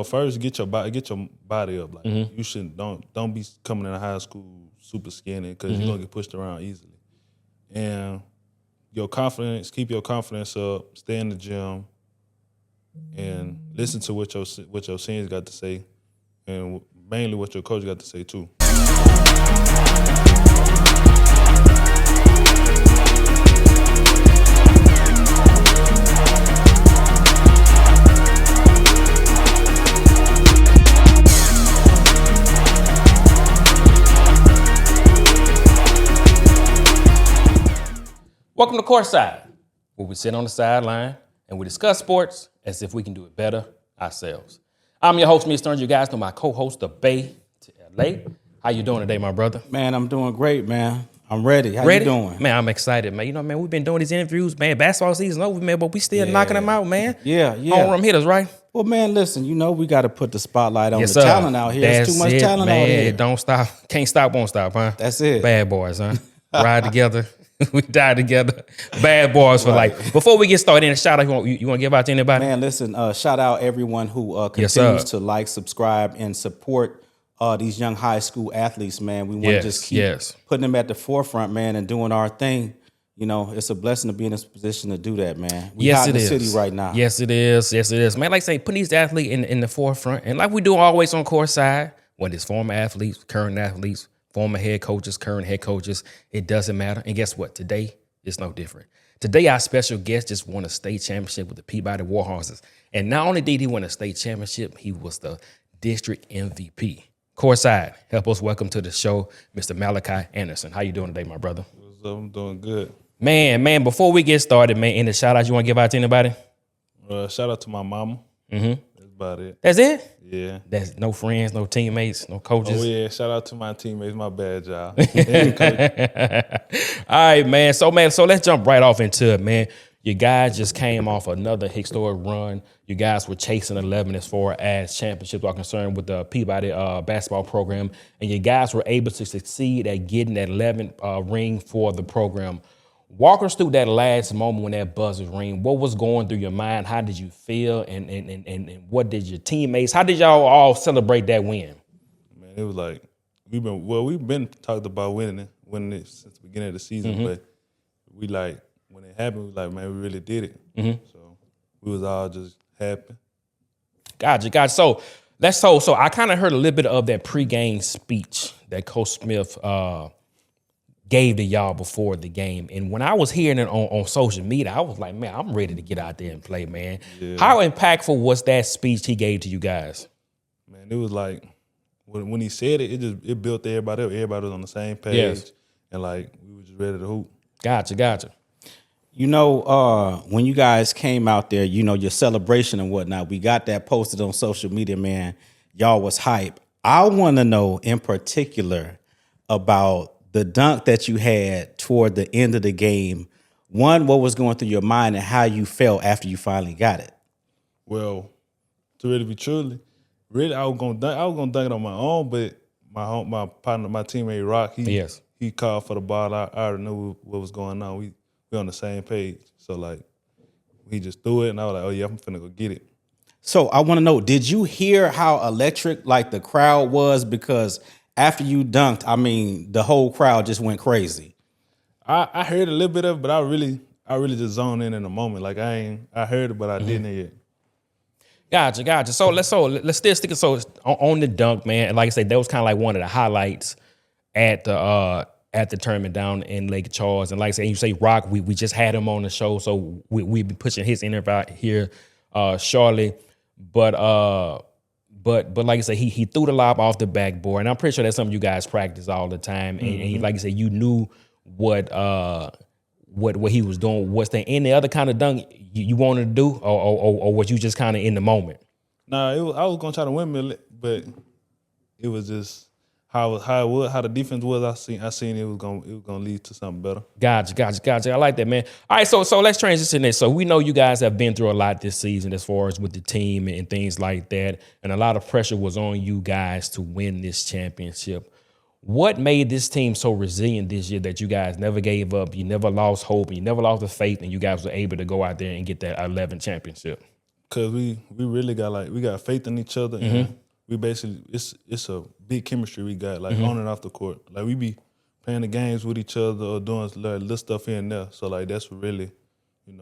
But first, get your body up. Like you shouldn't don't be coming into high school super skinny because you're gonna get pushed around easily. And keep your confidence up. Stay in the gym, and listen to what your seniors got to say, and mainly what your coach got to say too. Welcome to CourtSide, where we sit on the sideline and we discuss sports as if we can do it better ourselves. I'm your host, Mr. Stearns. You guys know my co-host, the Bay to LA. How you doing today, my brother? Man, I'm doing great, man. I'm ready. How Ready? you doing? Man, I'm excited, man. You know, man, we've been doing these interviews, man. Basketball season over, man, but we still knocking them out, man. Yeah. Home run hitters, right? Well, man, listen, we got to put the spotlight on the talent out here. There's too much talent out here. Don't stop. Can't stop, won't stop, huh? That's it. Bad boys, huh? Ride together. We die together. Bad boys for life. Before we get started, any shout out you want to give out to anybody? Man, listen, shout out everyone who continues to like, subscribe, and support these young high school athletes, man. We want to just keep putting them at the forefront, man, and doing our thing. You know, it's a blessing to be in this position to do that, man. We hot in the city right now. Yes, it is. Yes, it is. Man, like I say, putting these athletes in the forefront. And like we do always on CourtSide, whether it's former athletes, current athletes, former head coaches, current head coaches, it doesn't matter. And guess what? Today, it's no different. Today, our special guest just won a state championship with the Peabody Warhorses. And not only did he win a state championship, he was the district MVP. CourtSide, help us welcome to the show, Mr. Malachi Anderson. How you doing today, my brother? What's up? I'm doing good. Man, before we get started, man, any shout-outs you want to give out to anybody? Shout out to my mama. That's about it. That's it? Yeah. That's no friends, no teammates, no coaches? Oh, yeah. Shout out to my teammates. My bad, y'all. All right, man. So let's jump right off into it, man. You guys just came off another historic run. You guys were chasing 11 as far as championships are concerned with the Peabody basketball program, and you guys were able to succeed at getting that 11th ring for the program. Walk us through that last moment when that buzzer rang. What was going through your mind? How did you feel? And what did your teammates? How did y'all all celebrate that win? Man, it was like we've been talking about winning it since the beginning of the season, but we like when it happened, we like, man, we really did it. So we was all just happy. Gotcha. So I kind of heard a little bit of that pregame speech that Coach Smith gave to y'all before the game. And when I was hearing it on social media, I was like, man, I'm ready to get out there and play, man. Yeah. How impactful was that speech he gave to you guys? Man, it was like, when he said it, it built everybody up. Everybody was on the same page. And like, we were just ready to hoop. Gotcha. You know, when you guys came out there, you know, your celebration and whatnot, we got that posted on social media, man. Y'all was hype. I want to know in particular about the dunk that you had toward the end of the game. One, what was going through your mind and how you felt after you finally got it? Well, to really be truly, I was gonna dunk it on my own, but my partner, my teammate Rock, he called for the ball. I already knew what was going on. We on the same page. So like he just threw it and I was like, oh yeah, I'm finna go get it. So I want to know, did you hear how electric like the crowd was? Because after you dunked, I mean, the whole crowd just went crazy. I heard a little bit of it, but I really just zoned in the moment. Like I heard it, but I didn't hear it. Gotcha. So let's still stick it on the dunk, man. And like I said, that was kind of like one of the highlights at the tournament down in Lake Charles. And like I said, you say Rock, we just had him on the show, so we be pushing his interview out here shortly. But like I said, he threw the lob off the backboard, and I'm pretty sure that's something you guys practice all the time. And like I said, you knew what he was doing. Was there any other kind of dunk you wanted to do, or was you just kind of in the moment? Nah, I was gonna try to windmill it, but it was just how the defense was. I seen it was gonna lead to something better. Gotcha. I like that, man. All right, so let's transition this. So we know you guys have been through a lot this season as far as with the team and things like that, and a lot of pressure was on you guys to win this championship. What made this team so resilient this year that you guys never gave up, you never lost hope, you never lost the faith, and you guys were able to go out there and get that 11 championship? Cause we really got faith in each other, and we basically it's a big chemistry we got on and off the court. Like we be playing the games with each other or doing little stuff here and there. So like that's what really,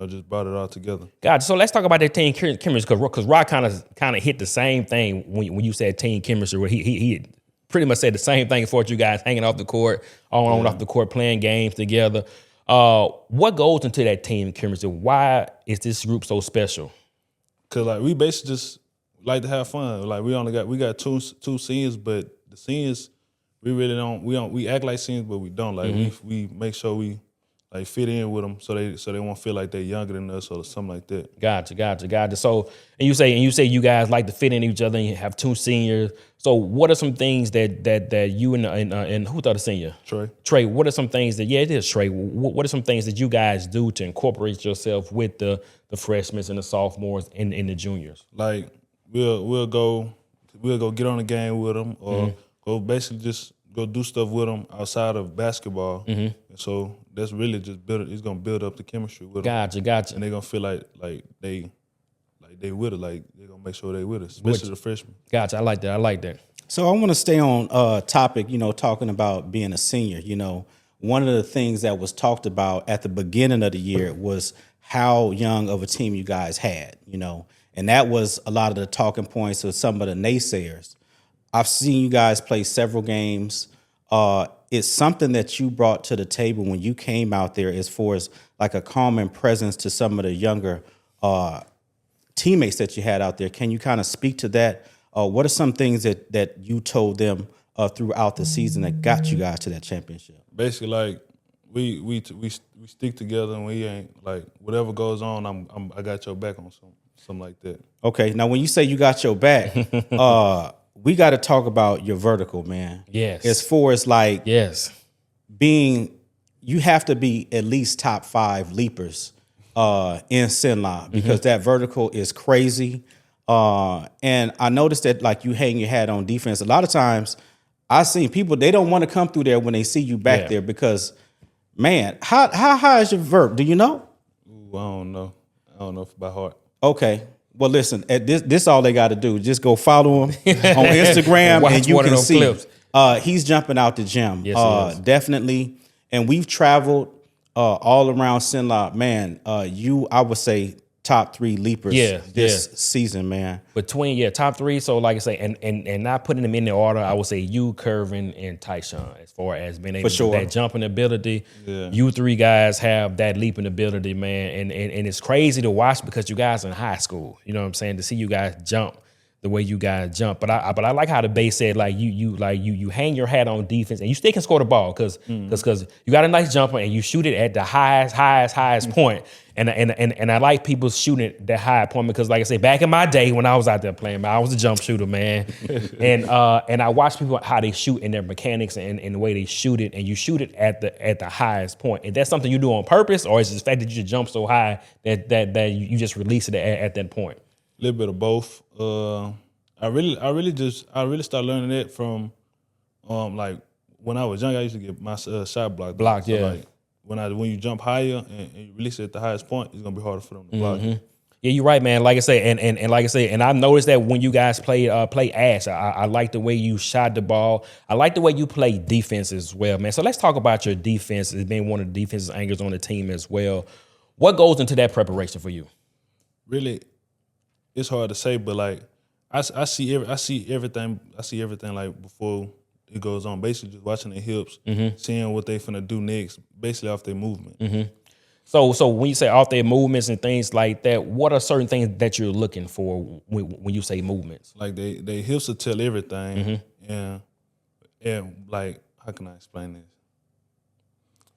just brought it all together. Gotcha. So let's talk about that team chemistry because Rock kind of hit the same thing when you said team chemistry. Where he pretty much said the same thing for you guys hanging off the court, on off the court, playing games together. What goes into that team chemistry? Why is this group so special? Cause like we basically just like to have fun. Like we got two seniors, but the seniors we act like seniors, but we don't. Like we make sure we like fit in with them so they won't feel like they're younger than us or something like that. Gotcha. So and you say you guys like to fit in each other and you have two seniors. So what are some things that you and who thought the senior? Trey. What are some things that it is Trey. What are some things that you guys do to incorporate yourself with the freshmen and the sophomores and the juniors? Like we'll go get on a game with them or go basically just go do stuff with them outside of basketball. And so that's really just it's gonna build up the chemistry with them. Gotcha. And they're gonna feel like they with us, like they're gonna make sure they with us, especially the freshmen. Gotcha. I like that. So I want to stay on topic, talking about being a senior. One of the things that was talked about at the beginning of the year was how young of a team you guys had, and that was a lot of the talking points of some of the naysayers. I've seen you guys play several games. It's something that you brought to the table when you came out there as far as like a calming presence to some of the younger teammates that you had out there. Can you kind of speak to that? What are some things that you told them throughout the season that got you guys to that championship? Basically, like we stick together and we ain't like whatever goes on. I got your back on something like that. Okay, now when you say you got your back, we got to talk about your vertical, man. Yes. As far as like you have to be at least top 5 leapers in CENLA because that vertical is crazy. And I noticed that like you hang your hat on defense. A lot of times I've seen people, they don't want to come through there when they see you back there because, man, how high is your vert? Do you know? Ooh, I don't know. I don't know by heart. Okay. Well, listen, at this all they got to do. Just go follow him on Instagram and you can see clips. He's jumping out the gym. Yes, definitely. And we've traveled all around CENLA. Man, I would say top 3 leapers this season, man. Between top 3. So like I say, and not putting them in the order, I would say you, Curvin, and Tyshawn as far as being able to do that jumping ability. Yeah. You 3 guys have that leaping ability, man. And it's crazy to watch because you guys are in high school. You know what I'm saying? To see you guys jump the way you guys jump. But I like how the base said like you hang your hat on defense and you still can score the ball because you got a nice jumper and you shoot it at the highest point. And I like people shooting at that high point because like I say, back in my day when I was out there playing, man, I was a jump shooter, man. and I watch people how they shoot and their mechanics and the way they shoot it, and you shoot it at the highest point. And that's something you do on purpose, or is it the fact that you just jump so high that you just release it at that point? A little bit of both. I really started learning it from like when I was young. I used to get my shot blocked. So like when you jump higher and you release it at the highest point, it's gonna be harder for them to block. Yeah, you're right, man. Like I say, and like I say, and I've noticed that when you guys play Ash, I like the way you shot the ball. I like the way you play defense as well, man. So let's talk about your defense as being one of the defensive anchors on the team as well. What goes into that preparation for you? Really, it's hard to say, but like I see everything like before it goes on. Basically, just watching their hips, seeing what they finna do next, basically off their movement. So when you say off their movements and things like that, what are certain things that you're looking for when you say movements? Like they hips will tell everything, and like how can I explain this?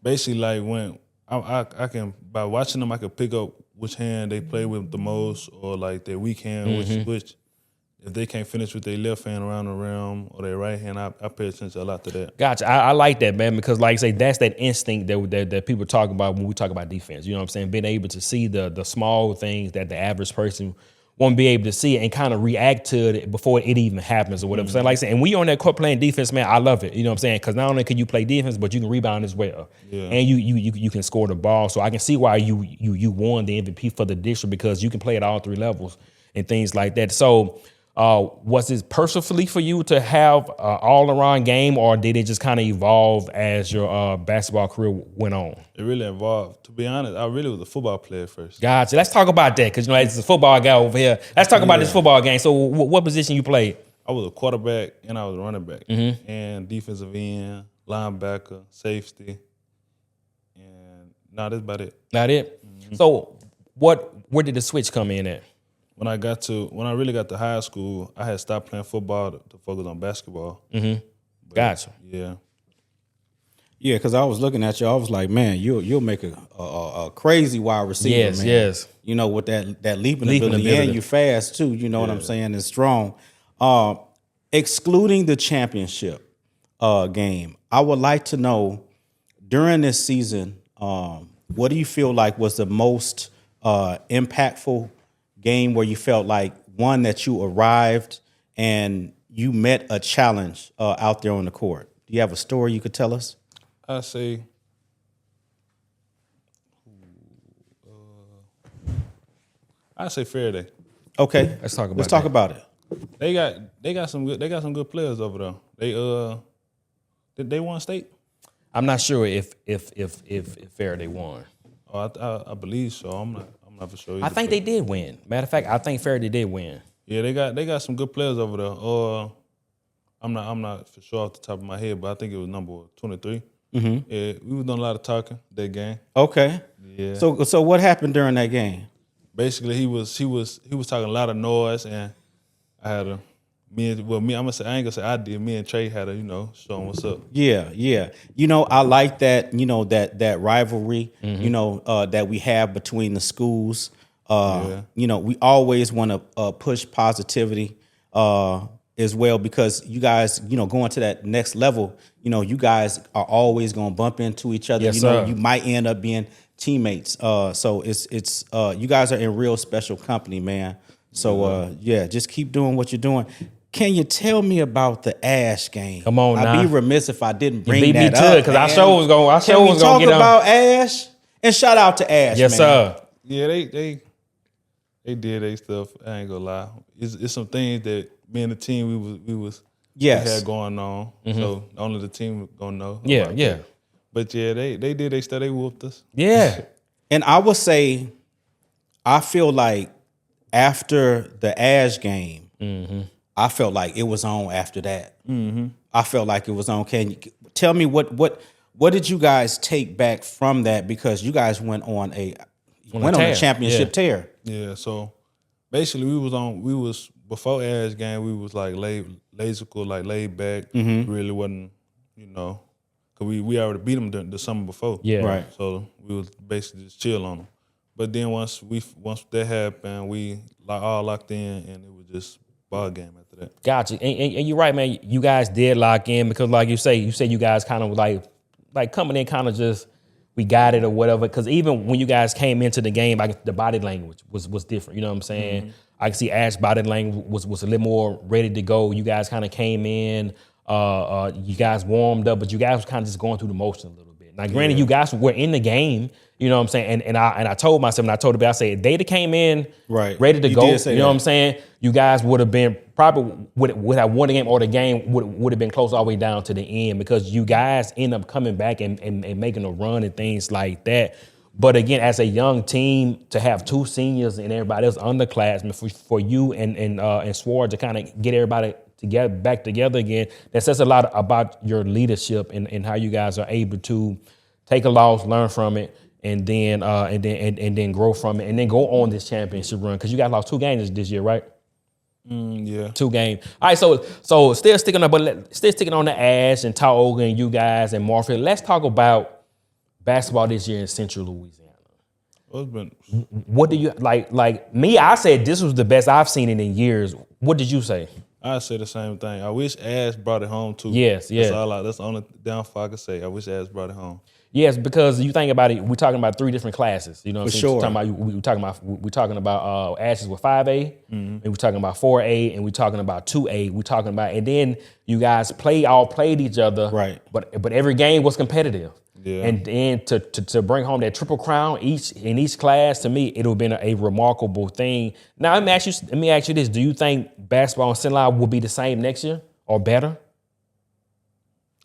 Basically, like when I can by watching them, I can pick up which hand they play with the most, or like their weak hand, which if they can't finish with their left hand around the rim or their right hand, I pay attention a lot to that. Gotcha. I like that, man, because like I say, that's that instinct that people talk about when we talk about defense. You know what I'm saying? Being able to see the small things that the average person won't be able to see and kind of react to it before it even happens or whatever. So like I said, and when you're on that court playing defense, man, I love it. You know what I'm saying? Because not only can you play defense, but you can rebound as well. Yeah. And you can score the ball. So I can see why you won the MVP for the district, because you can play at all 3 levels. and things like that. So was it purposefully for you to have an all-around game, or did it just kind of evolve as your basketball career went on? It really evolved. To be honest, I really was a football player first. Gotcha. Let's talk about that, because it's a football guy over here. Let's talk about this football game. So what position you played? I was a quarterback and I was a running back. And defensive end, linebacker, safety. And that's about it. Not it? So where did the switch come in at? When I really got to high school, I had stopped playing football to focus on basketball. Gotcha. Yeah. Yeah, because I was looking at you, I was like, man, you'll make a crazy wide receiver, Yes, man. yes. You know, with that leaping ability, and you fast too. You know what I'm saying? And strong. Excluding the championship game, I would like to know during this season, what do you feel like was the most impactful game where you felt like one that you arrived and you met a challenge out there on the court? Do you have a story you could tell us? I say Faraday. Okay, Let's talk about Let's talk that. about it. They got some good players over there. They won state. I'm not sure if Faraday won. Oh, I believe so. I'm not for sure. I think they did win. Matter of fact, I think Faraday did win. Yeah, they got some good players over there. I'm not for sure off the top of my head, but I think it was number 23. Yeah, we was doing a lot of talking that game. Okay. Yeah. So what happened during that game? Basically, he was talking a lot of noise, and I had I'm gonna say I ain't gonna say I did. Me and Trey had show him what's up. Yeah. You know, I like that. You know that rivalry. You know that we have between the schools. You know, we always want to push positivity as well, because you guys, going to that next level. You guys are always gonna bump into each other. Yes, You sir. might end up being teammates. So it's you guys are in real special company, man. So yeah, just keep doing what you're doing. Can you tell me about the Ash game? Come on now. I'd be remiss if I didn't bring beat me that to up. it, 'cause I man. sure was gonna Can we talk get on. about Ash? And shout out to Ash. Yes, man. sir. Yeah, they did their stuff. I ain't gonna lie. It's some things that me and the team we had going on. So only the team gonna know. Yeah, about yeah. that. But yeah, they did their stuff. They whooped us. Yeah. And I would say, I feel like after the Ash game, I felt like it was on after that. I felt like it was on. Can you tell me what did you guys take back from that? Because you guys went on a championship tear. Yeah. So basically, we was before Ash game. We was like laid back. Really wasn't, cause we already beat them the summer before. Yeah. Right. So we was basically just chill on them. But then once that happened, we all locked in, and it was just ball game after that. Gotcha. And you're right, man. You guys did lock in, because like you said you guys kind of like coming in kind of just, we got it or whatever. Because even when you guys came into the game, the body language was different. You know what I'm saying? I can see Ash's body language was a little more ready to go. You guys kind of came in, you guys warmed up, but you guys was kind of just going through the motion a little bit. Now, granted, you guys were in the game. You know what I'm saying? And I told myself, and I told the I said, if they'd have came in ready to go, you know what I'm saying? You guys would have been probably would have won the game, or the game would have been close all the way down to the end, because you guys end up coming back and making a run and things like that. But again, as a young team, to have two seniors and everybody else underclassmen, for you and Sword to kind of get everybody back together again, that says a lot about your leadership and how you guys are able to take a loss, learn from it, and then grow from it, and then go on this championship run, because you guys lost 2 games this year, right? Yeah. 2 games. All right, so still sticking on the Ash and Tioga and you guys and Morpheus. Let's talk about basketball this year in Central Louisiana. Well, it's been, What do you like me? I said this was the best I've seen it in years. What did you say? I say the same thing. I wish Ash brought it home too. Yes, yeah. That's the only downfall I can say. I wish Ash brought it home. Yes, because you think about it, we're talking about 3 different classes. You know what I'm saying? sure. We're talking about Ashes with 5A, and we're talking about 4A, and we're talking about 2A. We're talking about, and then you guys all played each other. Right. But every game was competitive. Yeah. And then to bring home that triple crown in each class, to me, it would have been a remarkable thing. Now let me ask you this: do you think basketball in CENLA will be the same next year or better?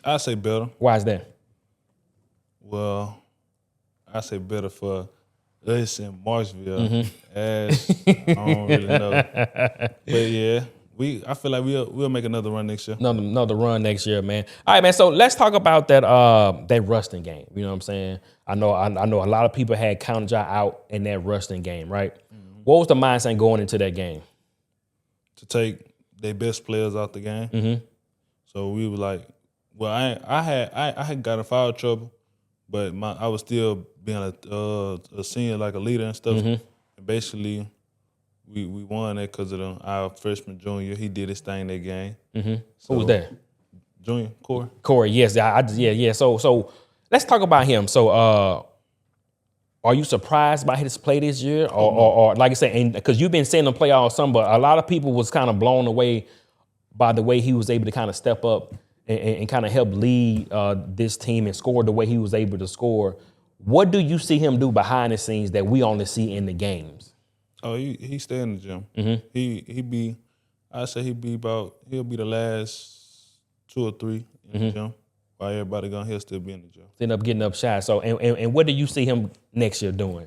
I say better. Why is that? Well, I say better for us in Marshville. As I don't really know, but yeah, I feel like we'll make another run next year. Another run next year, man. All right, man. So let's talk about that Ruston game. You know what I'm saying? I know a lot of people had counted y'all out in that Ruston game, right? What was the mindset going into that game? To take their best players out the game. So we were like, well, I had got in foul trouble, but I was still being a senior, like a leader and stuff. And basically, we won that because of our freshman junior. He did his thing that game. So, Who was that? Junior Corey. Corey. Yes, yeah. So let's talk about him. So are you surprised by his play this year, or like I said, because you've been seeing him play all summer, but a lot of people was kind of blown away by the way he was able to kind of step up and kind of help lead this team and score the way he was able to score. What do you see him do behind the scenes that we only see in the games? Oh, he stay in the gym. He'll be the last 2 or 3 in the gym. While everybody gone, he'll still be in the gym. End up getting up shot. So and what do you see him next year doing?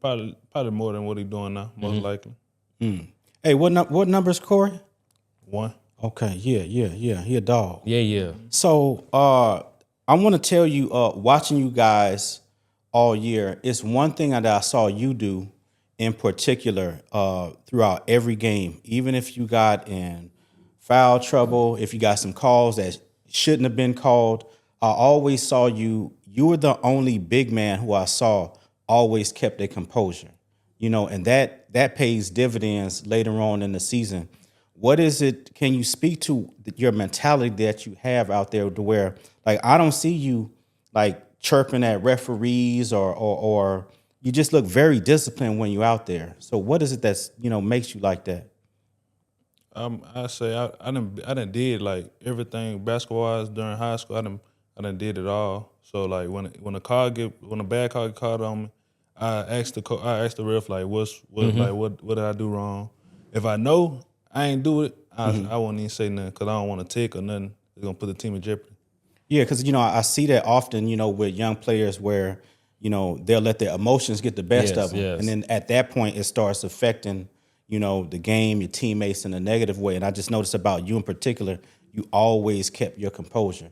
Probably more than what he's doing now, most likely. Hey, what numbers, Corey? 1. Okay, yeah. He a dog. Yeah. So I want to tell you, watching you guys all year, it's one thing that I saw you do in particular throughout every game, even if you got in foul trouble, if you got some calls that shouldn't have been called, I always saw you were the only big man who I saw always kept a composure, and that pays dividends later on in the season. What is it? Can you speak to your mentality that you have out there to where, like, I don't see you like chirping at referees or you just look very disciplined when you're out there. So what is it that's, makes you like that? I say I done did like everything basketball-wise during high school. I done did it all. So like when a bad call get called on me, I asked the ref like what did I do wrong? If I know I ain't do it, I won't even say nothing because I don't want to tick or nothing. It's gonna put the team in jeopardy. Yeah, because I see that often, with young players where they'll let their emotions get the best of them, and then at that point it starts affecting the game, your teammates in a negative way. And I just noticed about you in particular, you always kept your composure.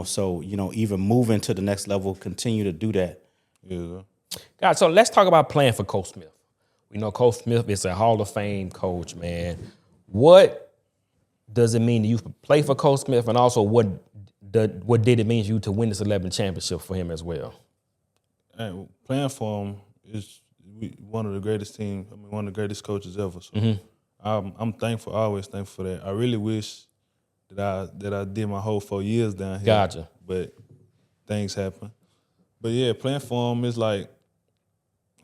So even moving to the next level, continue to do that. Yeah. God, so let's talk about playing for Coach Smith. We know Coach Smith is a Hall of Fame coach, man. What does it mean to you to play for Coach Smith, and also what did it mean to you to win this 11 championship for him as well? And playing for him is one of the greatest teams. One of the greatest coaches ever. So I'm thankful, always thankful for that. I really wish that I did my whole 4 years down here. Gotcha. But things happen. But yeah, playing for him is like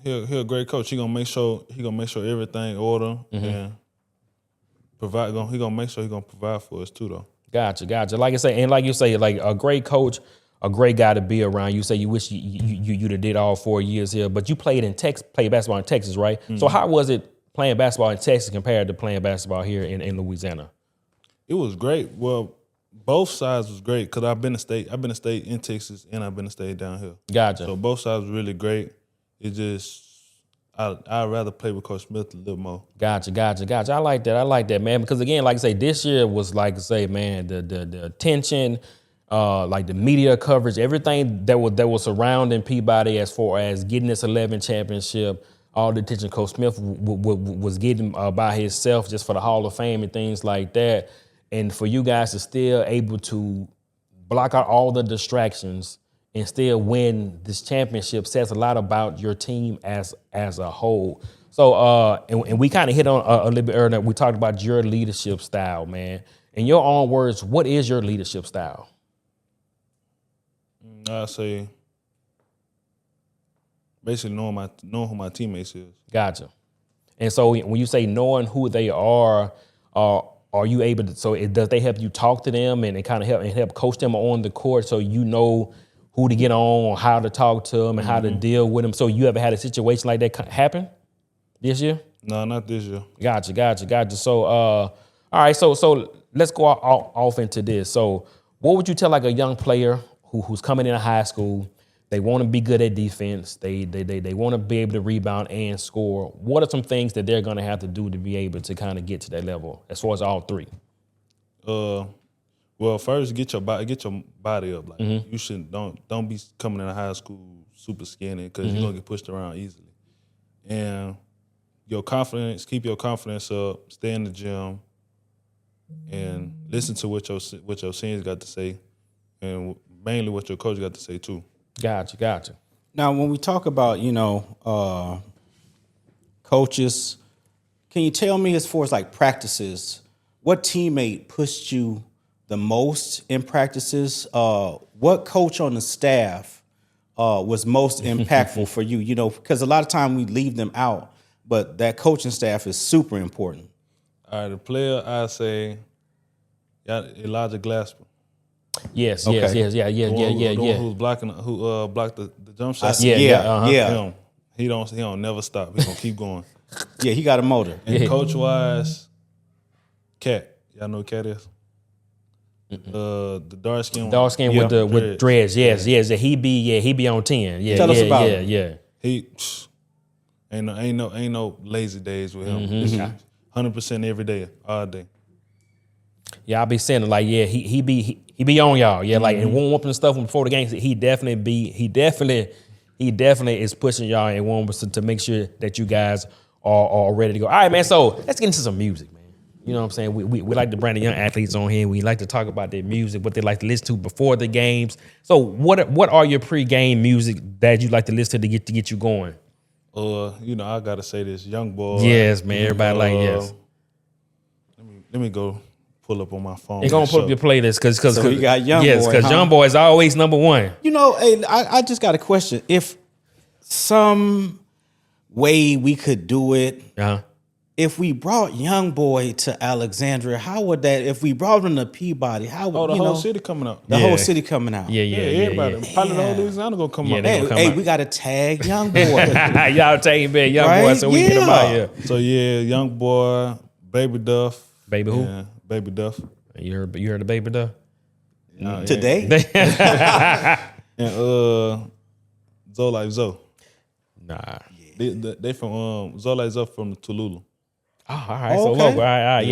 he a great coach. He gonna make sure everything order and provide. He gonna make sure he gonna provide for us too, though. Gotcha. Like I say, and like you say, like a great coach, a great guy to be around. You say you wish you'd have did all 4 years here, but you played basketball in Texas, right? So how was it playing basketball in Texas compared to playing basketball here in Louisiana? It was great. Well, both sides was great because I've been to state in Texas and I've been to state down here. Gotcha. So both sides was really great. It just I'd rather play with Coach Smith a little more. Gotcha. I like that, man. Because again, like I say, this year was like I say, man, the attention, like the media coverage, everything that was surrounding Peabody as far as getting this 11 championship, all the attention Coach Smith was getting by himself just for the Hall of Fame and things like that. And for you guys to still able to block out all the distractions and still win this championship says a lot about your team as a whole. So, and we kind of hit on a little bit earlier, we talked about your leadership style, man. In your own words, what is your leadership style? I say basically knowing who my teammates is. Gotcha. And so when you say knowing who they are you able to? So does they help you talk to them and kind of help coach them on the court so you know who to get on, or how to talk to them, and how to deal with them? So you ever had a situation like that happen this year? No, not this year. Gotcha. So all right, so let's go off into this. So what would you tell like a young player who's coming into high school? They want to be good at defense. They want to be able to rebound and score. What are some things that they're going to have to do to be able to kind of get to that level as far as all three? Well, first get your body up. Like you shouldn't don't be coming into high school super skinny because you're gonna get pushed around easily. And keep your confidence up. Stay in the gym, and listen to what your seniors got to say, and mainly what your coach got to say too. Gotcha. Now, when we talk about, coaches, can you tell me as far as like practices, what teammate pushed you the most in practices? What coach on the staff was most impactful for you? Because a lot of time we leave them out, but that coaching staff is super important. All right, the player I say, Elijah Glasper. Yes. Okay. Yeah. Who blocked the jump shot? Yeah. He don't never stop. He gonna keep going. Yeah, he got a motor. And coach wise, Cat. Y'all know who Cat is? The dark skin with dreads. Yes. He be on 10. Yeah. Tell us about him. Yeah. He ain't no lazy days with him. 100% every day, all day. Yeah, I'll be saying it like, yeah, he be on y'all. Yeah, like and warm up and stuff before the game. He definitely is pushing y'all and warm up to make sure that you guys are ready to go. All right, man. So let's get into some music, man. You know what I'm saying? We like to bring the young athletes on here. We like to talk about their music, what they like to listen to before the games. So what are your pre-game music that you like to listen to get you going? I gotta say this, Young Boy. Yes, man. Everybody yes. Let me go pull up on my phone. You're gonna pull up your playlist because we got Young Boy. Yes, because Young Boy is always number one. Hey, I just got a question. If some way we could do it, if we brought Young Boy to Alexandria, how would that? If we brought him to Peabody, how would the whole city coming out? The whole city coming out. Yeah, everybody. Probably the whole Louisiana gonna come out. Hey, we got to tag Young Boy. Y'all tagging big Young Boy so we get him out here. So Young Boy, Baby Duff. Baby who? Yeah, Baby Duff. You heard of Baby Duff? Today? And Zoe Like Zoe. Nah. They from Zoe Like Zoe from Tululu. Oh, all right. So local. All right.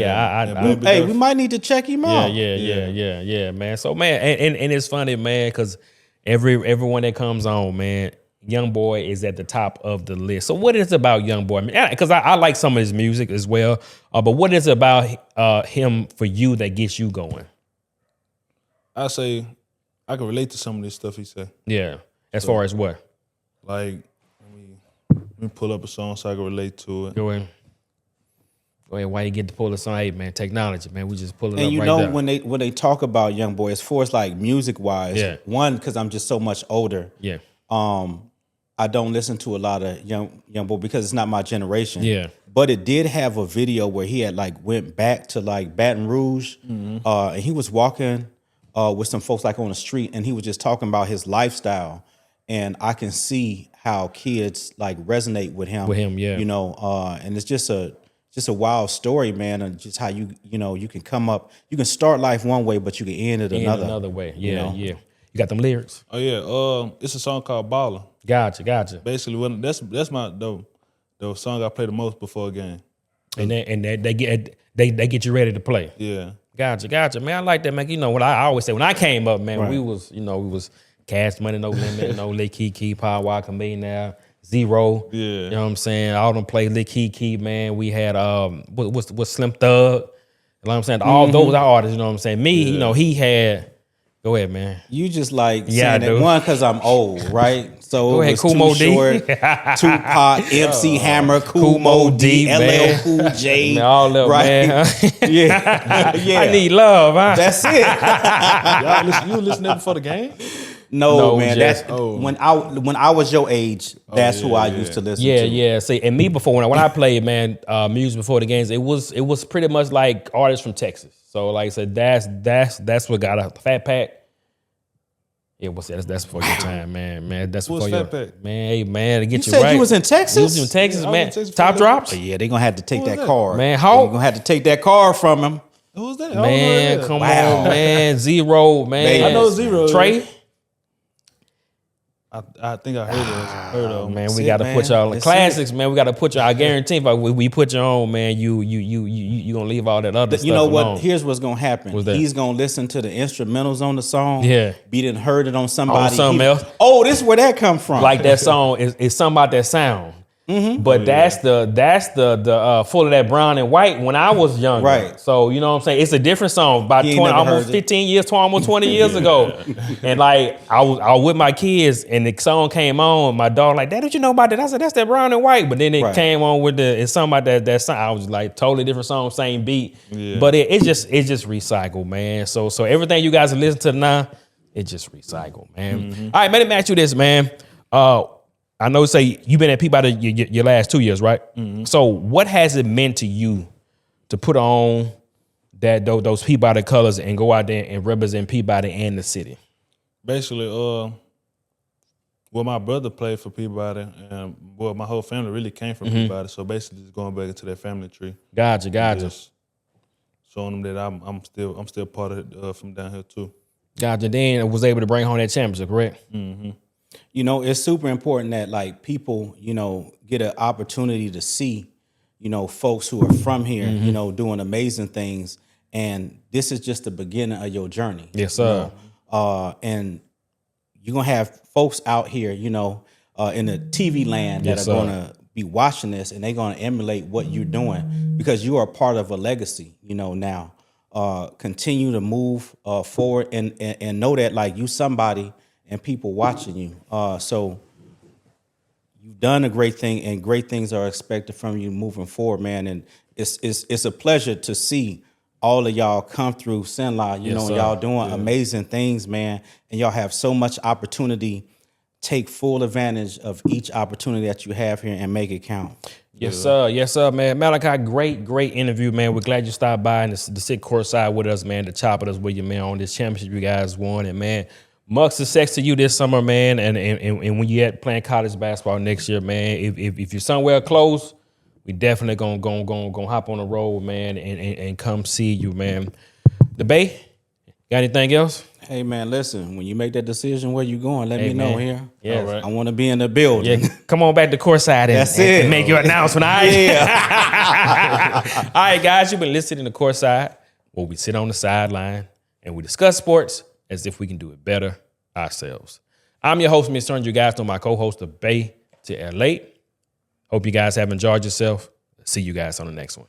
Hey, we might need to check him out. Yeah, man. So man, and it's funny, man, because everyone that comes on, man, Young Boy is at the top of the list. So what is it about Young Boy? Because I like some of his music as well. But what is it about him for you that gets you going? I say I can relate to some of this stuff he said. Yeah. As far as what? Like, let me pull up a song so I can relate to it. Go ahead. Why you get to pull the song? Hey, man, technology, man. We just pull it up And right there. when they talk about Young Boy, as far as like music wise, one, because I'm just so much older. Yeah. I don't listen to a lot of young boy because it's not my generation. Yeah. But it did have a video where he had like went back to like Baton Rouge, and he was walking with some folks like on the street, and he was just talking about his lifestyle, and I can see how kids like resonate with him. Yeah. And it's just a wild story, man, and just how you can come up, you can start life one way, but you can end it another way. Yeah, yeah. You got them lyrics? Oh yeah, it's a song called Baller. Gotcha. Basically, that's the song I play the most before a game. And they get you ready to play. Yeah. Gotcha, man. I like that, man. You know what I always say when I came up, man, we was Cash Money, No Limit, No Lick Key, Power Walk, Now, Zero. Yeah. You know what I'm saying? All them play Lick Key, man. We had what's Slim Thug. You know what I'm saying? All those are artists, you know what I'm saying? Me, he had. Go ahead, man. You just like saying that one because I'm old, right? So go ahead, it was Kumo Too D. Short, Tupac, MC Hammer, Kumo D, LL Cool J, man, all up, right? Man. yeah. I need love, huh? That's it. You listen to it before the game? No, man. just- That's when I was your age. That's who I used to listen to. Yeah. See, and me before when I played, man, music before the games, it was pretty much like artists from Texas. So like I said, that's what got a Fat Pack. That's before your time, man. That's before your Fat Pack? man. Hey, man, to get You you said right. you was in Texas? You was in Texas, Yeah, I was in man. Texas Top for drops, Oh, yeah, they're gonna have to take Who was that that? card. man. They're How? gonna have to take that card from him. Who's that? Man, come Wow. on, man. Zero, man. I know Zero. Trey. I think I heard of him. Man, That's we it, got to man. put y'all That's classics, man. We got to put y'all. I guarantee if we put you on, man, you gonna leave all that other stuff You know what? alone. Here's what's gonna happen. What's that? He's gonna listen to the instrumentals on the song. Yeah. Be done heard it on somebody. something else. Oh, this is where that come from. Like that song is something about that sound. Mm-hmm. But that's the full of that brown and white when I was younger. Right. So you know what I'm saying? It's a different song about You ain't 20, never almost heard it. 15 years, almost 20 years ago. And like I was with my kids and the song came on, my dog like, Dad, what you know about that? I said, that's that brown and white. But then it Right. came on with it's something about that song. I was like totally different song, same beat. Yeah. But it's just recycled, man. So everything you guys are listening to now, it just recycled, man. Mm-hmm. All right, man, let me ask you this, man. I know, say you've been at Peabody your last 2 years, right? Mm-hmm. So, what has it meant to you to put on those Peabody colors and go out there and represent Peabody and the city? Basically, well, my brother played for Peabody, and well, my whole family really came from Peabody. So basically, just going back into that family tree, Gotcha. just showing them that I'm still part of it from down here too. Gotcha. Then was able to bring home that championship, correct? You know, it's super important that like people, you know, get an opportunity to see, you know, folks who are from here, you know, doing amazing things. And this is just the beginning of your journey. Yes, you sir. know. And you're gonna have folks out here, you know, in the TV land that Yes, are sir. gonna be watching this and they're gonna emulate what you're doing because you are part of a legacy, you know, now. Continue to move forward and know that like you somebody and people watching you. So you've done a great thing, and great things are expected from you moving forward, man. And it's a pleasure to see all of y'all come through CENLA, you know, sir. and y'all doing amazing things, man. And y'all have so much opportunity. Take full advantage of each opportunity that you have here and make it count. Yes, sir. Yes, sir, man. Malachi, great interview, man. We're glad you stopped by and to sit courtside with us, man, to chop at us with you, man, on this championship you guys won. And, man, much success to you this summer, man. And when you're playing college basketball next year, man, if you're somewhere close, we definitely gonna hop on the road, man, and come see you, man. The Bay, got anything else? Hey, man, listen, when you make that decision where you going, let me know man. here. Yes. All right. I want to be in the building. Yeah, come on back to courtside That's it. and make your announcement. All right? Yeah. All right, guys, you've been listening to Courtside, where we sit on the sideline and we discuss sports as if we can do it better ourselves. I'm your host, Mr. Turner. You guys know my co-host, The Bay to LA. Hope you guys have enjoyed yourself. See you guys on the next one.